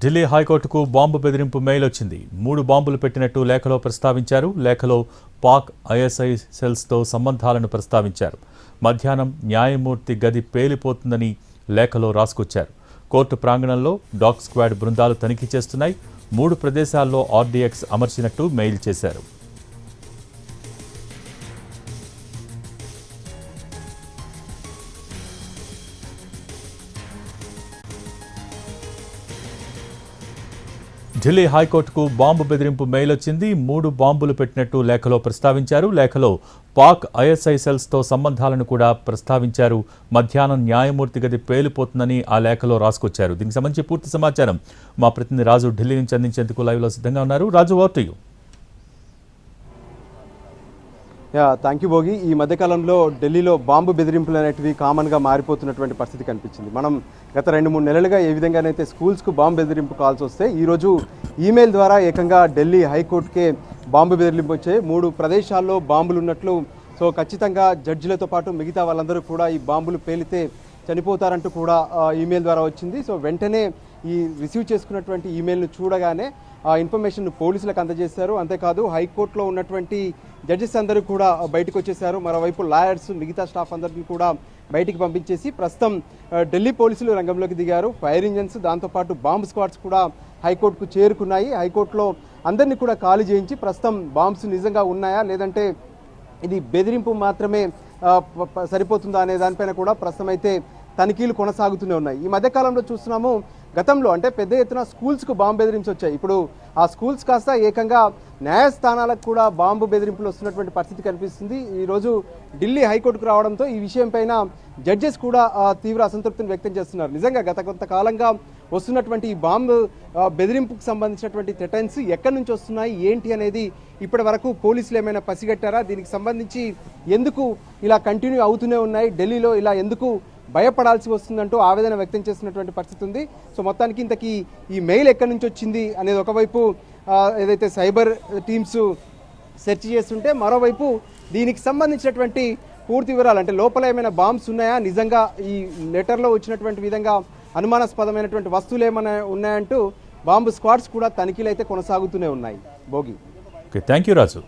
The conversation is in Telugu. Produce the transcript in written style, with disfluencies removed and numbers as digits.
ఢిల్లీ హైకోర్టుకు బాంబు బెదిరింపు మెయిల్ వచ్చింది. 3 బాంబులు పెట్టినట్టు లేఖలో ప్రస్తావించారు. లేఖలో పాక్ ఐఎస్ఐ సెల్స్తో సంబంధాలను ప్రస్తావించారు. మధ్యాహ్నం న్యాయమూర్తి గది పేలిపోతుందని లేఖలో రాసుకొచ్చారు. కోర్టు ప్రాంగణంలో డాగ్ స్క్వాడ్ బృందాలు తనిఖీ చేస్తున్నాయి. 3 ప్రదేశాల్లో ఆర్డీఎక్స్ అమర్చినట్టు మెయిల్ చేశారు. ఢిల్లీ హైకోర్టుకు బాంబు బెదిరింపు మెయిల్ వచ్చింది. 3 బాంబులు పెట్టినట్టు లేఖలో ప్రస్తావించారు. లేఖలో పాక్ ఐఎస్ఐ సెల్స్తో సంబంధాలను కూడా ప్రస్తావించారు. మధ్యాహ్నం న్యాయమూర్తి గది పేలిపోతుందని ఆ లేఖలో రాసుకొచ్చారు. దీనికి సంబంధించి పూర్తి సమాచారం మా ప్రతినిధి రాజు ఢిల్లీ నుంచి అందించేందుకు లైవ్లో సిద్ధంగా ఉన్నారు. Raju, over to you. Thank you Bhogi. ఈ మధ్యకాలంలో ఢిల్లీలో బాంబు బెదిరింపులు అనేటివి కామన్గా మారిపోతున్నటువంటి పరిస్థితి కనిపించింది. మనం గత 2-3 నెలలుగా ఏ విధంగానైతే స్కూల్స్కు బాంబు బెదిరింపు కాల్స్ వస్తే ఈరోజు ఈమెయిల్ ద్వారా ఏకంగా ఢిల్లీ హైకోర్టుకే బాంబు బెదిరింపు వచ్చాయి. 3 ప్రదేశాల్లో బాంబులు ఉన్నట్లు, సో ఖచ్చితంగా జడ్జిలతో పాటు మిగతా వాళ్ళందరూ కూడా ఈ బాంబులు పేలితే చనిపోతారంటూ కూడా ఈమెయిల్ ద్వారా వచ్చింది. సో వెంటనే ఈ రిసీవ్ చేసుకున్నటువంటి ఈమెయిల్ను చూడగానే ఆ ఇన్ఫర్మేషన్ పోలీసులకు అందజేశారు. అంతేకాదు హైకోర్టులో ఉన్నటువంటి జడ్జెస్ అందరూ కూడా బయటకు వచ్చేశారు. మరోవైపు లాయర్స్, మిగతా స్టాఫ్ అందరినీ కూడా బయటికి పంపించేసి ప్రస్తుతం ఢిల్లీ పోలీసులు రంగంలోకి దిగారు. ఫైర్ ఇంజన్స్, దాంతోపాటు బాంబ్ స్క్వాడ్స్ కూడా హైకోర్టుకు చేరుకున్నాయి. హైకోర్టులో అందరినీ కూడా ఖాళీ చేయించి ప్రస్తుతం బాంబ్స్ నిజంగా ఉన్నాయా లేదంటే ఇది బెదిరింపు మాత్రమే సరిపోతుందా అనే దానిపైన కూడా ప్రస్తుతం అయితే తనిఖీలు కొనసాగుతూనే ఉన్నాయి. ఈ మధ్యకాలంలో చూస్తున్నాము, గతంలో అంటే పెద్ద ఎత్తున స్కూల్స్కు బాంబు బెదిరింపు వచ్చాయి. ఇప్పుడు ఆ స్కూల్స్ కాస్త ఏకంగా న్యాయస్థానాలకు కూడా బాంబు బెదిరింపులు వస్తున్నటువంటి పరిస్థితి కనిపిస్తుంది. ఈరోజు ఢిల్లీ హైకోర్టుకు రావడంతో ఈ విషయం పైన జడ్జెస్ కూడా తీవ్ర అసంతృప్తిని వ్యక్తం చేస్తున్నారు. నిజంగా గత కొంతకాలంగా వస్తున్నటువంటి ఈ బాంబు బెదిరింపుకు సంబంధించినటువంటి థ్రెటన్స్ ఎక్కడి నుంచి వస్తున్నాయి, ఏంటి అనేది ఇప్పటి వరకు పోలీసులు ఏమైనా పసిగట్టారా? దీనికి సంబంధించి ఎందుకు ఇలా కంటిన్యూ అవుతూనే ఉన్నాయి, ఢిల్లీలో ఇలా ఎందుకు భయపడాల్సి వస్తుందంటూ ఆవేదన వ్యక్తం చేస్తున్నటువంటి పరిస్థితి ఉంది. సో మొత్తానికి ఇంతకీ ఈ మెయిల్ ఎక్కడి నుంచి వచ్చింది అనేది ఒకవైపు ఏదైతే సైబర్ టీమ్స్ సెర్చ్ చేస్తుంటే, మరోవైపు దీనికి సంబంధించినటువంటి పూర్తి వివరాలు అంటే లోపల ఏమైనా బాంబ్స్ ఉన్నాయా, నిజంగా ఈ లెటర్లో వచ్చినటువంటి విధంగా అనుమానాస్పదమైనటువంటి వస్తువులు ఏమైనా ఉన్నాయంటూ బాంబు స్క్వాడ్స్ కూడా తనిఖీలు అయితే కొనసాగుతూనే ఉన్నాయి. Bhogi. Okay, thank you Raju.